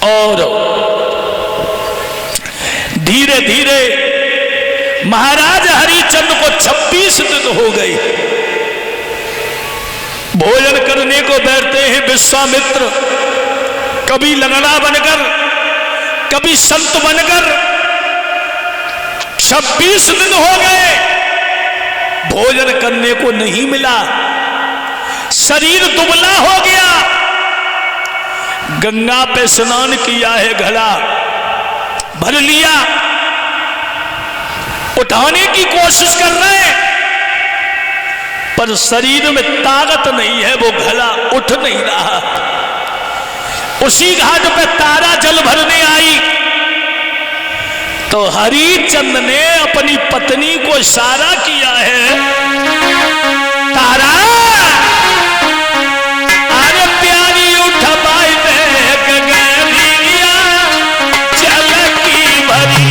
और धीरे धीरे महाराज हरिचंद्र को 26 दिन हो गए। भोजन करने को बैठते हैं विश्वामित्र, कभी लंगड़ा बनकर, कभी संत बनकर। 26 दिन हो गए, भोजन करने को नहीं मिला, शरीर दुबला हो गया। गंगा पे स्नान किया है, घड़ा भर लिया, उठाने की कोशिश कर रहे हैं, पर शरीर में ताकत नहीं है, वो घड़ा उठ नहीं रहा। उसी घाट पे तारा जल भरने आई तो हरिचंद्र ने अपनी पत्नी को इशारा किया है, तारा अरे प्यारी उठ पाई गगनिया जल की भरी।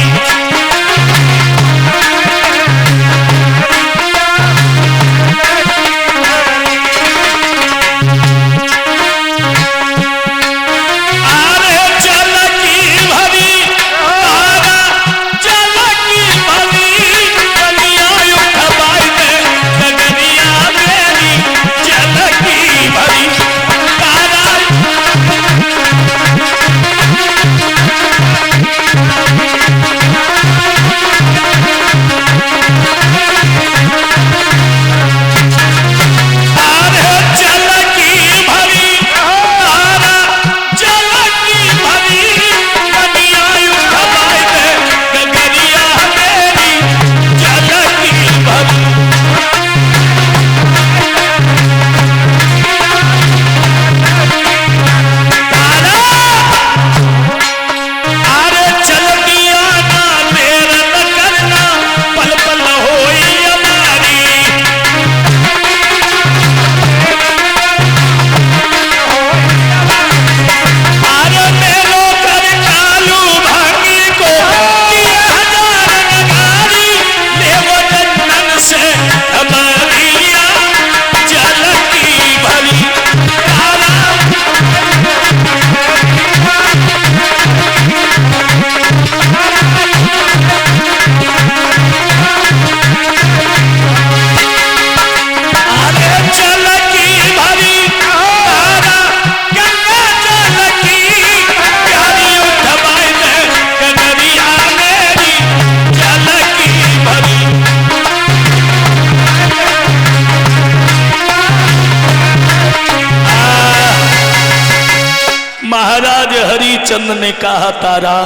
हरिचंद्र ने कहा, तारा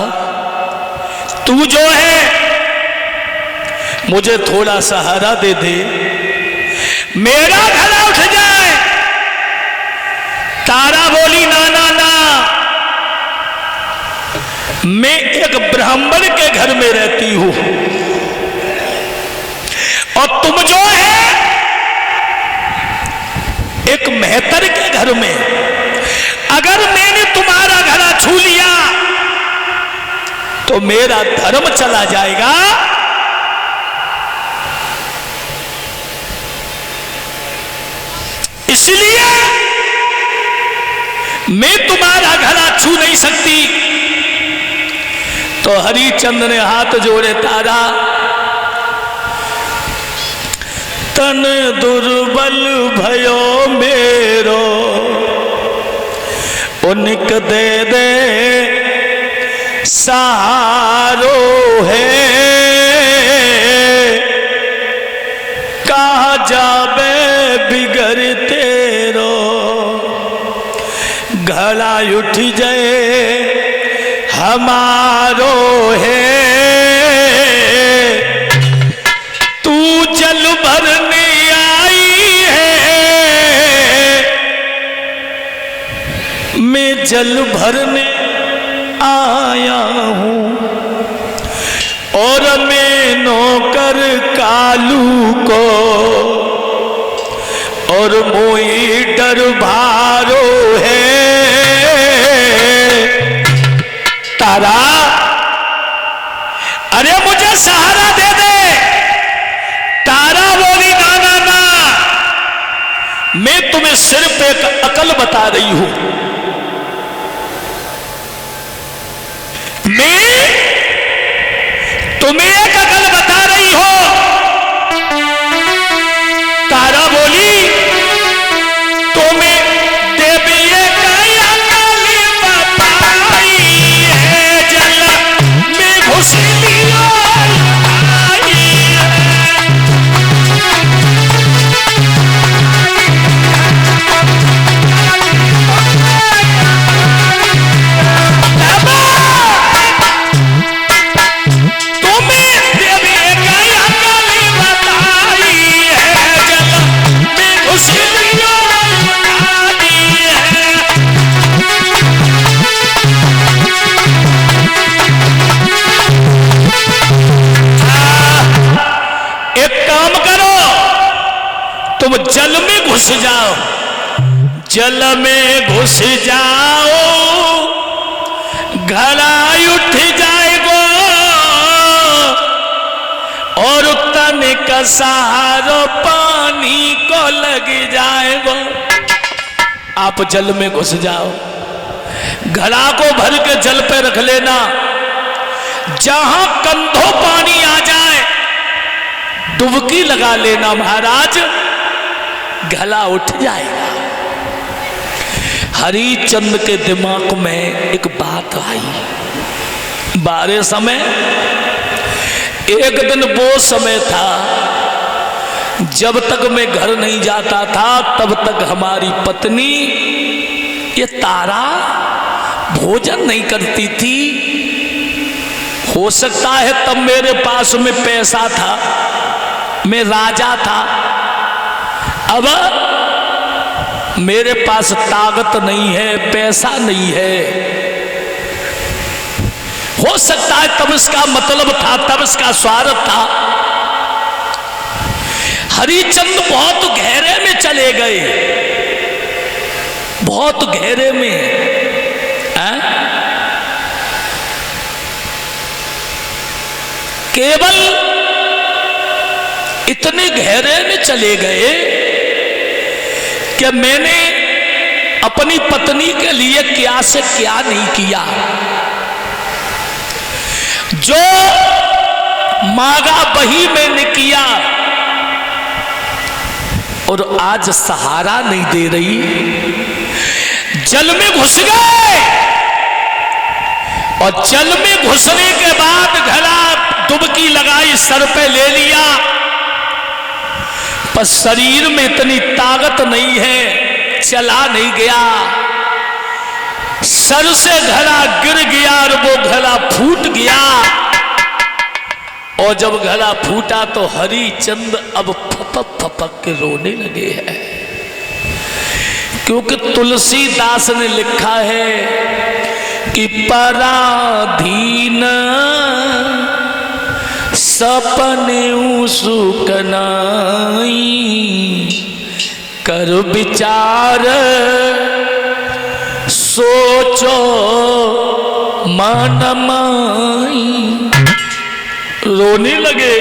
तू जो है मुझे थोड़ा सहारा दे दे, मेरा घड़ा उठ जाए। तारा बोली, ना ना ना, मैं एक ब्राह्मण के घर में रहती हूं और तुम जो है एक मेहतर के घर में। अगर मैंने तुम्हारा घड़ा छू लिया तो मेरा धर्म चला जाएगा। इसलिए मैं तुम्हारा घड़ा छू नहीं सकती। तो हरिचंद्र ने हाथ जोड़े, तारा तन दुर्बल भयो मेरो, उनक दे दे सहारो है। कहा जाबे बिगड़ तेरो, घड़ा उठ जाए हमारो है। तू जल भरने आई है, मैं जल भरने आया हूं और मैं नौकर कालू को और मोई डर भारो है। तारा अरे मुझे सहारा दे दे। तारा बोली, ना ना ना, मैं तुम्हें सिर्फ एक अकल बता रही हूं। तुम्हें एक अकल बता रही हो। तारा बोली तुम्हें देवी एक अकल बताई है, जल में घुस लिया जल में घुस जाओ, जल में घुस जाओ, घड़ा उठ जाएगा और तने का सहारा पानी को लग जाएगा। आप जल में घुस जाओ, घड़ा को भर के जल पे रख लेना, जहां कंधों पानी आ जाए डुबकी लगा लेना महाराज, गला उठ जाएगा। हरिचंद के दिमाग में एक बात आई। बारह समय एक दिन वो समय था जब तक मैं घर नहीं जाता था तब तक हमारी पत्नी ये तारा भोजन नहीं करती थी। हो सकता है तब मेरे पास में पैसा था, मैं राजा था। अब मेरे पास ताकत नहीं है, पैसा नहीं है। हो सकता है तब इसका मतलब था, तब इसका स्वार्थ था। हरिचंद बहुत गहरे में चले गए, बहुत गहरे में। केवल इतने गहरे में चले गए कि मैंने अपनी पत्नी के लिए क्या से क्या नहीं किया। जो मांगा वही मैंने किया और आज सहारा नहीं दे रही। जल में घुस गए और जल में घुसने के बाद घड़ा डुबकी लगाई, सर पे ले लिया, पर शरीर में इतनी ताकत नहीं है, चला नहीं गया। सर से घड़ा गिर गया और वो घड़ा फूट गया। और जब घड़ा फूटा तो हरिचंद अब फपक फपक के रोने लगे हैं, क्योंकि तुलसीदास ने लिखा है कि पराधीन सपने सुकनाई, कर विचार सोचो मन माई। रोने लगे।